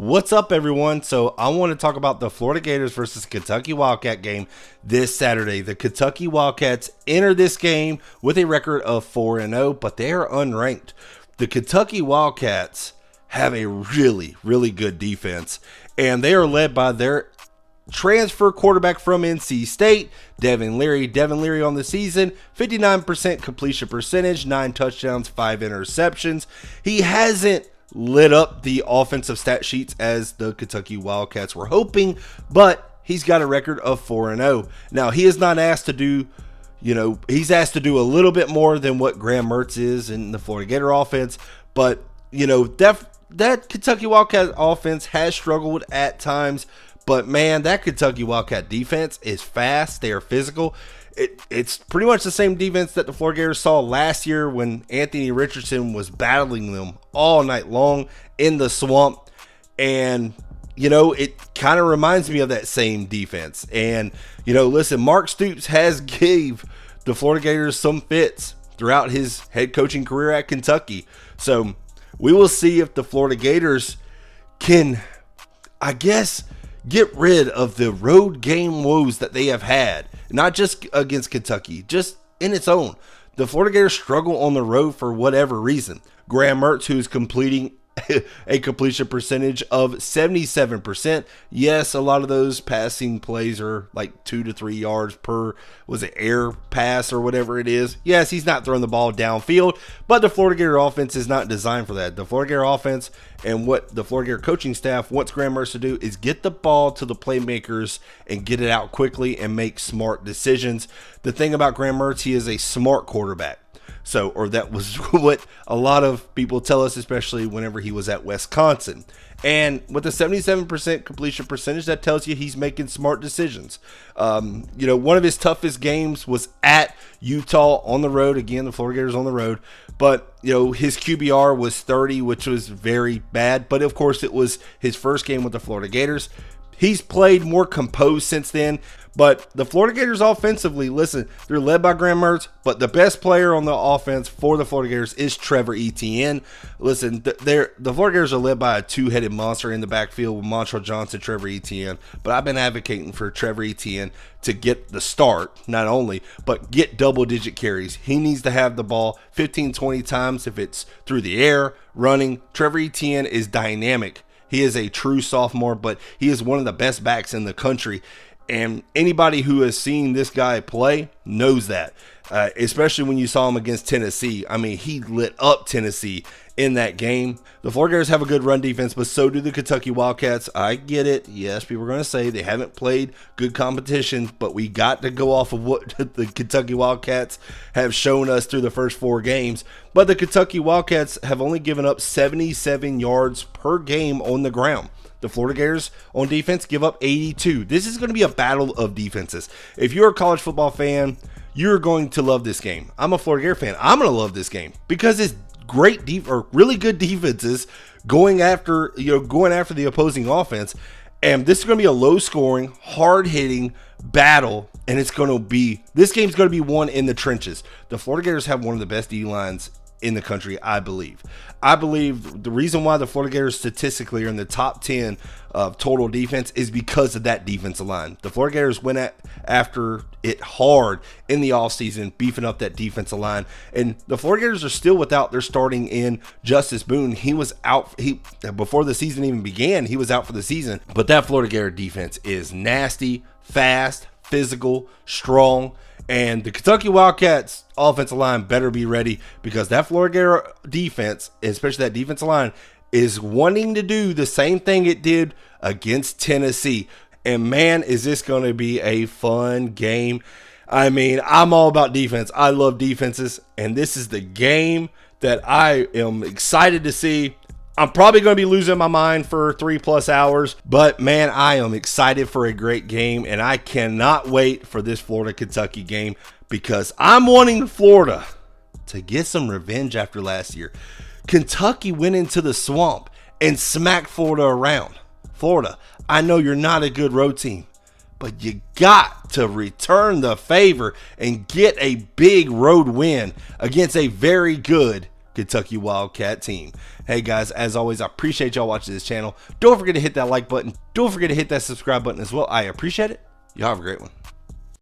What's up, everyone? So I want to talk about the Florida Gators versus Kentucky Wildcat game this Saturday. The Kentucky Wildcats enter this game with a record of 4-0, but they are unranked. The Kentucky Wildcats have a really, really good defense, and they are led by their transfer quarterback from NC State, Devin Leary. Devin Leary on the season, 59% completion percentage, 9 touchdowns, 5 interceptions. He hasn't lit up the offensive stat sheets as the Kentucky Wildcats were hoping, but he's got a record of 4-0. Now, he is not asked to do, he's asked to do a little bit more than what Graham Mertz is in the Florida Gator offense, but, that Kentucky Wildcat offense has struggled at times, but man, that Kentucky Wildcat defense is fast. They are physical. It's pretty much the same defense that the Florida Gators saw last year when Anthony Richardson was battling them all night long in the swamp. And, it kind of reminds me of that same defense. And, listen, Mark Stoops has gave the Florida Gators some fits throughout his head coaching career at Kentucky. So we will see if the Florida Gators can, get rid of the road game woes that they have had, not just against Kentucky, just in its own. The Florida Gators struggle on the road for whatever reason. Graham Mertz, who's completing a completion percentage of 77%. Yes, a lot of those passing plays are like 2 to 3 yards per, air pass or whatever it is. Yes, he's not throwing the ball downfield, but the Florida Gator offense is not designed for that. The Florida Gator offense and what the Florida Gator coaching staff wants Graham Mertz to do is get the ball to the playmakers and get it out quickly and make smart decisions. The thing about Graham Mertz, he is a smart quarterback. Or that was what a lot of people tell us, especially whenever he was at Wisconsin. And with a 77% completion percentage, that tells you he's making smart decisions. One of his toughest games was at Utah on the road. Again, the Florida Gators on the road. But, his QBR was 30, which was very bad. But, of course, it was his first game with the Florida Gators. He's played more composed since then. But the Florida Gators offensively, listen, they're led by Graham Mertz, but the best player on the offense for the Florida Gators is Trevor Etienne. Listen, the Florida Gators are led by a two-headed monster in the backfield with Montrell Johnson, Trevor Etienne. But I've been advocating for Trevor Etienne to get the start, not only, but get double-digit carries. He needs to have the ball 15, 20 times if it's through the air, running. Trevor Etienne is dynamic. He is a true sophomore, but he is one of the best backs in the country. And anybody who has seen this guy play knows that, especially when you saw him against Tennessee. I mean, he lit up Tennessee in that game. The Florida Gators have a good run defense, but so do the Kentucky Wildcats. I get it. Yes, people are going to say they haven't played good competition, but we got to go off of what the Kentucky Wildcats have shown us through the first 4 games. But the Kentucky Wildcats have only given up 77 yards per game on the ground. The Florida Gators on defense give up 82. This is going to be a battle of defenses. If you're a college football fan, you're going to love this game. I'm a Florida Gator fan. I'm going to love this game because it's great really good defenses going after the opposing offense. And this is going to be a low-scoring, hard-hitting battle, and this game's going to be won in the trenches. The Florida Gators have one of the best D-lines in the country, I believe. I believe the reason why the Florida Gators statistically are in the top 10 of total defense is because of that defensive line. The Florida Gators went after it hard in the offseason, beefing up that defensive line. And the Florida Gators are still without their starting in Justice Boone. He was out before the season even began. He was out for the season. But that Florida Gator defense is nasty, fast, physical, strong. And the Kentucky Wildcats offensive line better be ready because that Florida Gator defense, especially that defensive line, is wanting to do the same thing it did against Tennessee. And man, is this going to be a fun game. I mean, I'm all about defense. I love defenses. And this is the game that I am excited to see. I'm probably going to be losing my mind for 3+ hours, but man, I am excited for a great game, and I cannot wait for this Florida-Kentucky game because I'm wanting Florida to get some revenge after last year. Kentucky went into the swamp and smacked Florida around. Florida, I know you're not a good road team, but you got to return the favor and get a big road win against a very good Kentucky Wildcat team. Hey guys, as always, I appreciate y'all watching this channel. Don't forget to hit that like button. Don't forget to hit that subscribe button as well. I appreciate it. Y'all have a great one.